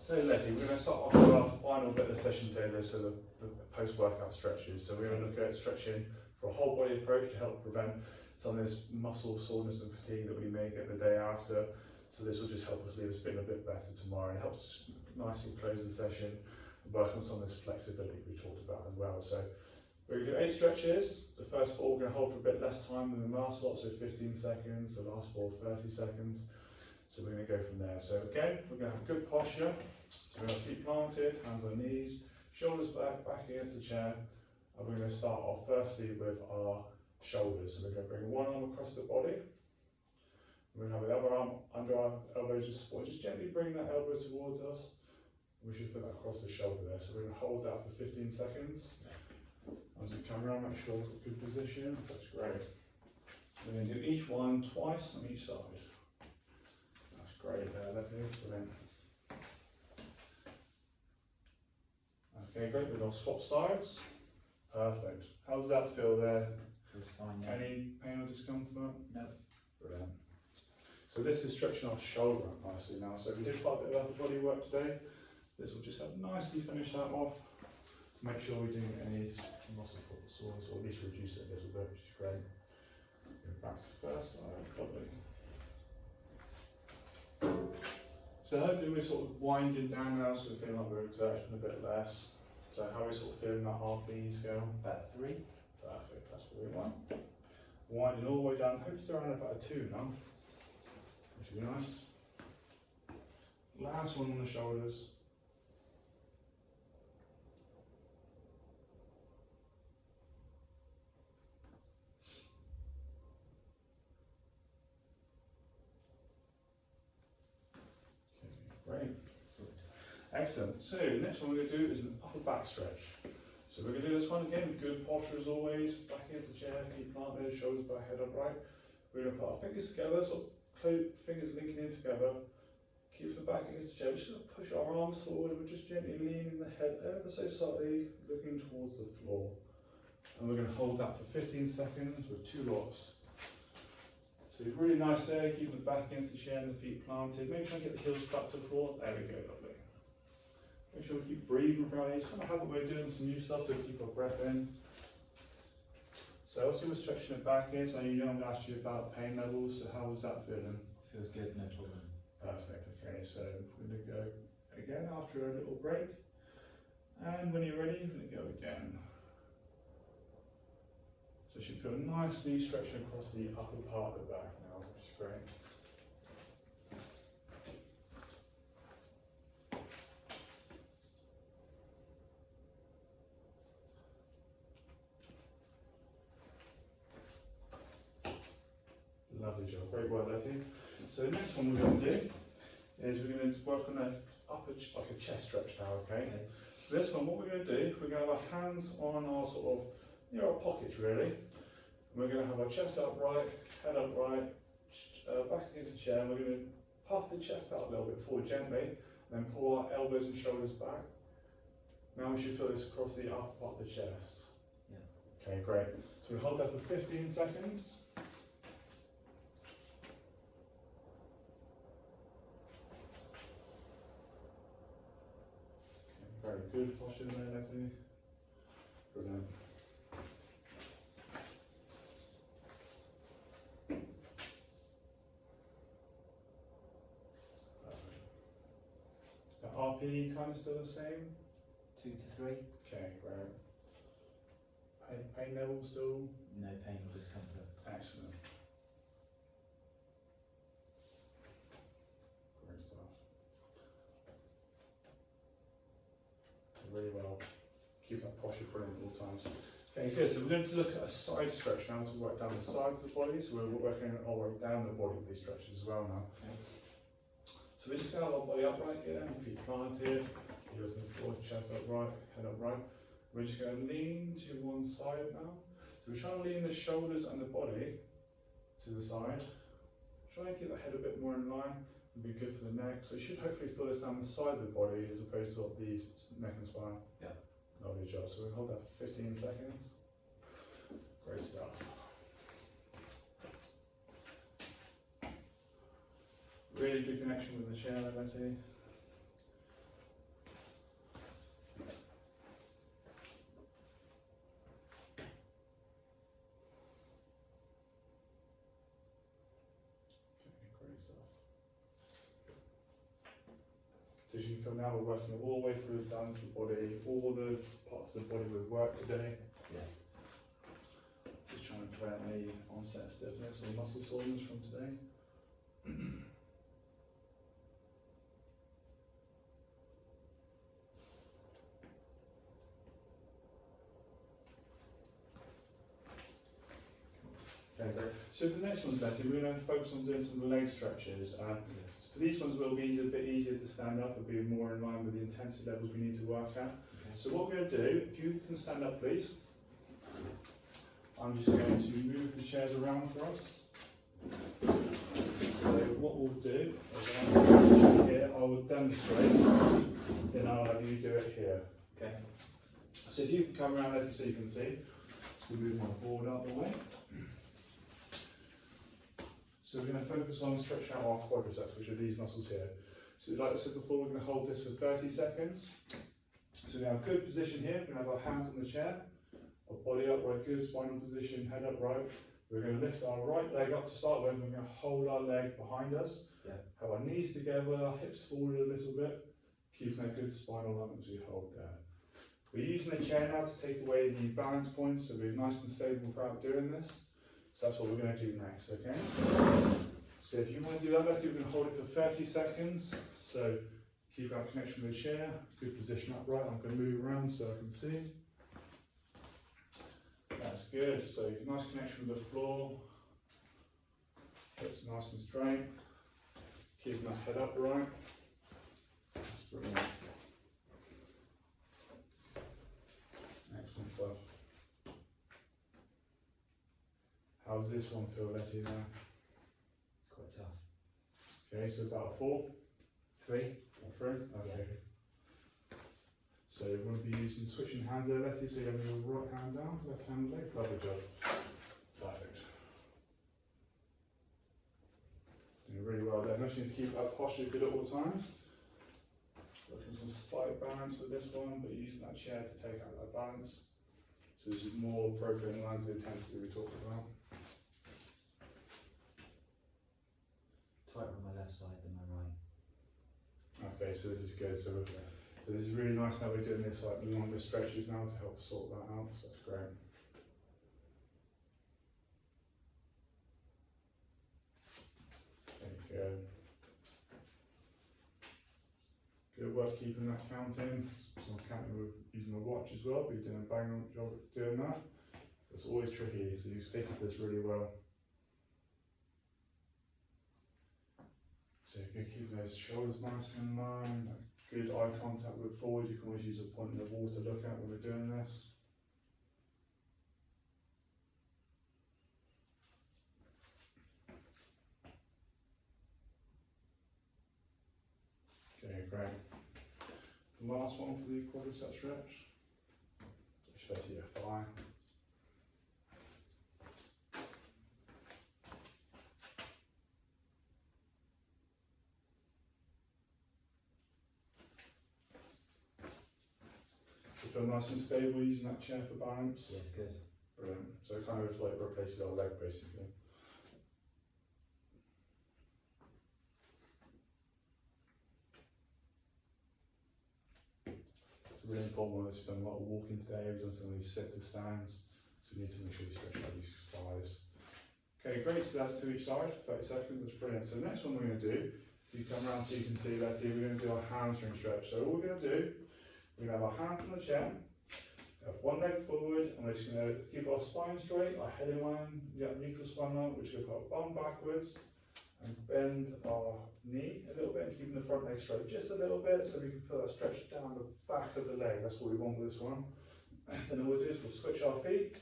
So Letty, we're going to start off with our final bit of the session today, so the post-workout stretches. So we're going to look at stretching for a whole body approach to help prevent some of this muscle soreness and fatigue that we may get the day after. So this will just help us leave us feeling a bit better tomorrow, and it helps us nicely close the session and work on some of this flexibility we talked about as well. So we're going to do 8 stretches. The first 4 we're going to hold for a bit less time than the last lot, so 15 seconds, the last 4 30 seconds. So we're going to go from there. So again, we're going to have good posture. So we're going to have feet planted, hands on knees, shoulders back against the chair. And we're going to start off firstly with our shoulders. So we're going to bring one arm across the body. We're going to have the other arm under our elbows, just gently bring that elbow towards us. We should put that across the shoulder there. So we're going to hold that for 15 seconds. As you come around, make sure we've got good position. That's great. We're going to do each one twice on each side. That's great there, brilliant. Okay, great. We're going to swap sides. Perfect. How does that feel there? Feels fine, yeah. Any pain or discomfort? No. Brilliant. So this is stretching our shoulder up nicely now. So we did quite a bit of upper body work today. This will just help nicely finish that off to make sure we didn't get any muscle sores, or at least reduce it a little bit, which is great. Go back to the first side, lovely. So hopefully we're sort of winding down now, so we're feeling like we're exerting a bit less. So how are we sort of feeling that RPE scale? About 3. Perfect, that's what we want. Winding all the way down, hopefully to around about a 2 now, which would be nice. Last one on the shoulders. Okay, great. Excellent. So the next one we're going to do is an upper back stretch. So we're going to do this one again with good posture as always, back against the chair, feet planted, shoulders back, head upright. We're going to put our fingers together, so fingers linking in together. Keep the back against the chair. We're just going to push our arms forward. We're just gently leaning the head ever so slightly, looking towards the floor. And we're going to hold that for 15 seconds with 2 lots. So really nice there, keep the back against the chair and the feet planted. Make sure you get the heels flat to the floor. There we go, lovely. Make sure we keep breathing throughout these. Kind of have a way of doing some new stuff to keep our breath in. So obviously we're stretching the back here, so you know I'm going to ask you about pain levels, so how was that feeling? Feels good, no problem. Perfect, okay, so we're going to go again after a little break. And when you're ready, we're going to go again. So it should feel nicely stretching across the upper part of the back now, which is great. Lovely job, great work Letty. So the next one we're going to do is we're going to work on like a chest stretch now, okay? So this one, what we're going to do, we're going to have our hands on our sort of, our pockets really. We're going to have our chest upright, head upright, back against the chair, and we're going to puff the chest out a little bit forward gently, and then pull our elbows and shoulders back. Now we should feel this across the upper part of the chest. Yeah. Okay, great. So we hold that for 15 seconds. Okay, very good posture there, Letty. Brilliant. RPE kind of still the same? 2 to 3. Okay, great. Pain level still? No pain or discomfort. Excellent. Great stuff. Really well. Keep that posture brilliant at all times. Okay, good. So we're going to look at a side stretch now to work down the sides of the body. So we're working our way down the body with these stretches as well now. Okay. So we just got our body upright again, feet planted, heels on the floor, chest upright, head upright. We're just going to lean to one side now. So we're trying to lean the shoulders and the body to the side. Try and keep the head a bit more in line. It'll be good for the neck. So you should hopefully feel this down the side of the body as opposed to the neck and spine. Yeah. Lovely job. So we'll hold that for 15 seconds. Great stuff. Really good connection with the chair, Letty. Because you can feel now we're working all the way through down to the body, all the parts of the body we've worked today. Yeah. Just trying to prevent any onset stiffness or muscle soreness from today. Okay, great. So the next one's Betty, we're going to focus on doing some of the leg stretches. For these ones, it will be a bit easier to stand up, it'll be more in line with the intensity levels we need to work at. Okay. So what we're going to do, if you can stand up please, I'm just going to move the chairs around for us. So what we'll do is here, I will demonstrate, then I'll have you do it here. Okay. So if you can come around Letty so you can see, so move my board out of the way. So we're going to focus on stretching out our quadriceps, which are these muscles here. So like I said before, we're going to hold this for 30 seconds. So we have a good position here, we're going to have our hands on the chair, our body upright, good spinal position, head upright. We're going to lift our right leg up to start with, and we're going to hold our leg behind us. Yeah. Have our knees together, our hips forward a little bit, keeping that good spinal alignment as we hold there. We're using the chair now to take away the balance points, so we're nice and stable throughout doing this. So that's what we're going to do next, okay? So if you want to do that, Betty, we're going to hold it for 30 seconds. So keep our connection with the chair, good position upright. I'm going to move around so I can see. That's good. So nice connection with the floor. Hips nice and straight. Keeping that head upright. That's brilliant. Excellent stuff. How's this one feel, Letty, now? Quite tough. Okay, so about a 4? 3. Or 3? Okay. So you want to be using switching hands there, Letty, so you have your right hand down, left hand leg. Lovely job. Perfect. Doing really well there. Make sure you keep that posture good at all times. Working some slight balance with this one, but using that chair to take out that balance. So this is more appropriate in line with the intensity we talked about. Tighter on my left side than my right. Okay, so this is good. So this is really nice now we're doing this like longer stretches now to help sort that out, so that's great. There you go. Good work keeping that count in. So I'm counting with using my watch as well, but you're doing a bang on job at doing that. It's always tricky, so you stick to this really well. So you're keeping those shoulders nice and in line, good eye contact with forward. You can always use a point in the wall to look at when we're doing this. Okay, great. The last one for the quadricep stretch. Just basically your thigh. So feel nice and stable using that chair for balance. Yeah, it's good. Brilliant. So it kind of like replaces our leg basically. It's a really important one. We've done a lot of walking today, we've done some of these sit to stands, so we need to make sure we stretch out these thighs. Okay, great, so that's to each side, 30 seconds, that's brilliant. So the next one we're going to do, if you come around so you can see that here, we're going to do our hamstring stretch. So all we're going to do, we're going to have our hands on the chair, have one leg forward, and we're just going to keep our spine straight, our head in line, neutral spine line, which is going to put our bum backwards, and bend our knee a little bit, and keeping the front leg straight just a little bit, so we can feel that stretch down the back of the leg. That's what we want with this one. And then what we'll do is we'll switch our feet,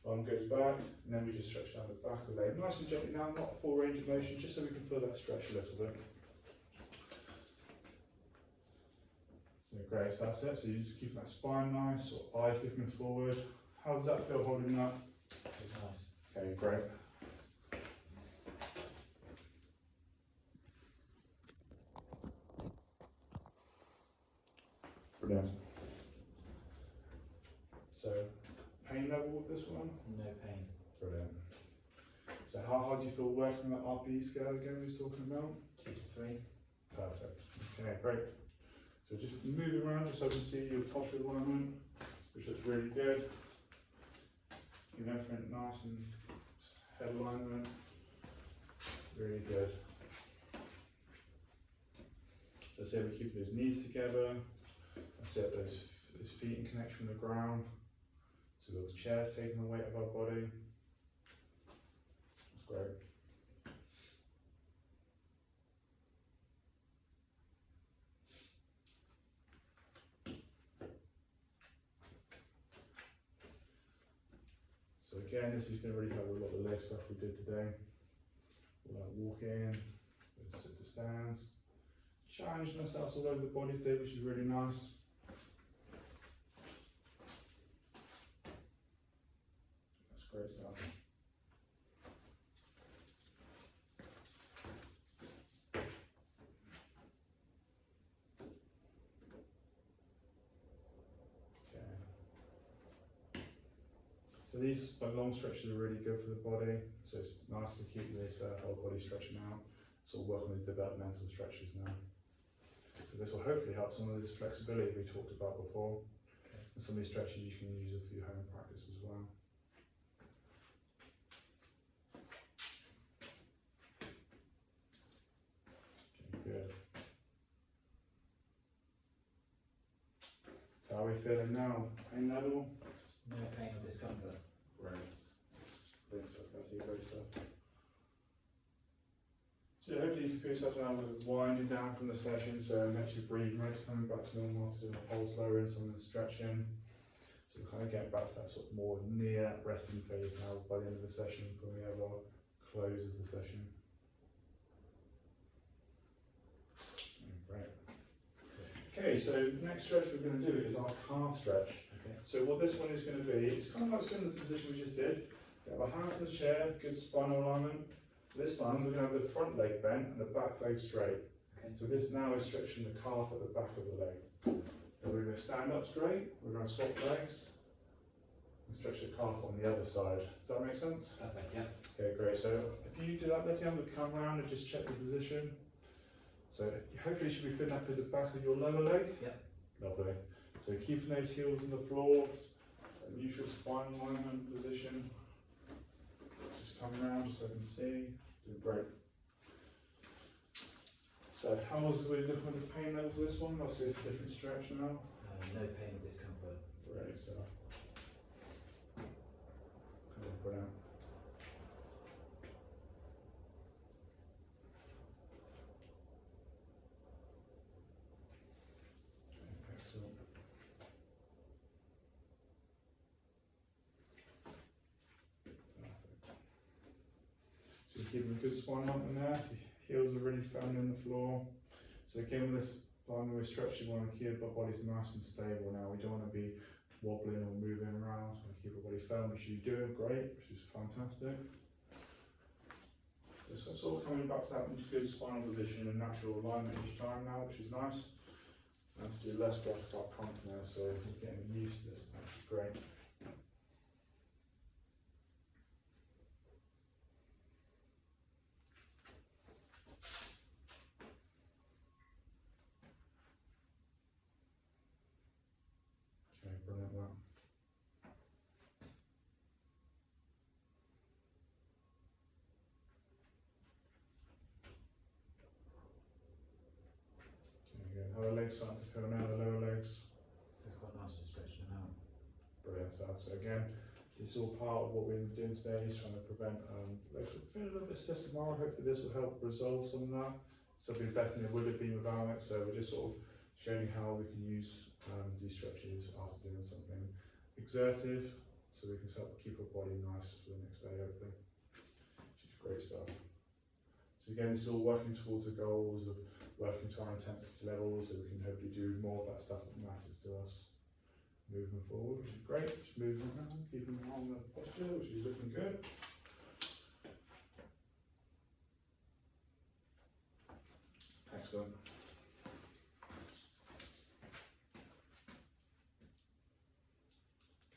bum goes back, and then we just stretch down the back of the leg. Nice and gently now, not full range of motion, just so we can feel that stretch a little bit. So great, so that's it. So you just keep that spine nice, or eyes looking forward. How does that feel holding that? It's nice. Okay, great. Brilliant. So, pain level with this one? No pain. Brilliant. So how hard do you feel working that RPE scale again we was talking about? 2 to 3. Perfect. Okay, great. So just move around just so I can see your posture alignment, which looks really good. You know, everything nice and head alignment. Really good. So say we keep those knees together. I set those feet in connection with the ground. So the chair's taking the weight of our body. That's great. So again, this is going to really help with a lot of the leg stuff we did today. All that walking, sit to stands, challenging ourselves all over the body today, which is really nice. That's great stuff. So these long stretches are really good for the body, so it's nice to keep this whole body stretching out. So we'll work on the developmental stretches now. So this will hopefully help some of this flexibility we talked about before. Okay. And some of these stretches you can use it for your home practice as well. Okay, good. So how are we feeling now? Pain level? No pain or discomfort. Great. Great stuff, that's great stuff. So hopefully you can feel yourself now winding down from the session, so next you breathe, right, coming back to normal, to doing a pulse lowering, some of the stretching. So we're kind of getting back to that sort of more near resting phase now by the end of the session before we have our close of the session. Great. Okay, so next stretch we're going to do is our calf stretch. Okay. So what this one is going to be, it's kind of like similar to the position we just did. We have a hand in the chair, good spinal alignment. This time we're going to have the front leg bent and the back leg straight. Okay. So this now is stretching the calf at the back of the leg. So we're going to stand up straight, we're going to swap legs and stretch the calf on the other side. Does that make sense? Perfect, yeah. Okay, great. So if you do that, let's have a come round and just check the position. So hopefully you should be feeling that through the back of your lower leg. Yep. Lovely. So keeping those heels on the floor, neutral spine alignment position. Just come around just so I can see. Doing great. So how's we looking at the pain level for this one? Let's see, it's a different stretch now. No pain or discomfort. Great stuff. Brilliant. Excellent. So you're keeping a good spine alignment there. Your heels are really firmly on the floor. So again, with this spine, when we stretch, you want to keep our bodies nice and stable now. We don't want to be wobbling or moving around. So we keep our body firm, which you're doing great, which is fantastic. So sort of coming back to that good spinal position and natural alignment each time now, which is nice. And to do less breath up front now, so we're getting used to this, which is great. Okay, brilliant work. How are the legs starting to feel now, the lower legs? It's quite nice to stretch them out. Brilliant stuff. So again, this is all part of what we're doing today, is trying to prevent legs from feeling a little bit stiff tomorrow. Hopefully this will help resolve some of that. So it'll be better than it would have been without it. So we're just sort of showing you how we can use these stretches after doing something exertive, so we can help keep our body nice for the next day, hopefully. Which is great stuff. So again, this is all working towards the goals of working to our intensity levels, so we can hopefully do more of that stuff that matters to us moving forward, which is great. Just moving around, keeping on the posture, which is looking good. Excellent.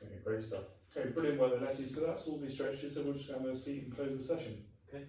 Okay, great stuff. Okay, brilliant work then, Letty. So that's all these stretches, so we're just going to have a seat and close the session. Okay.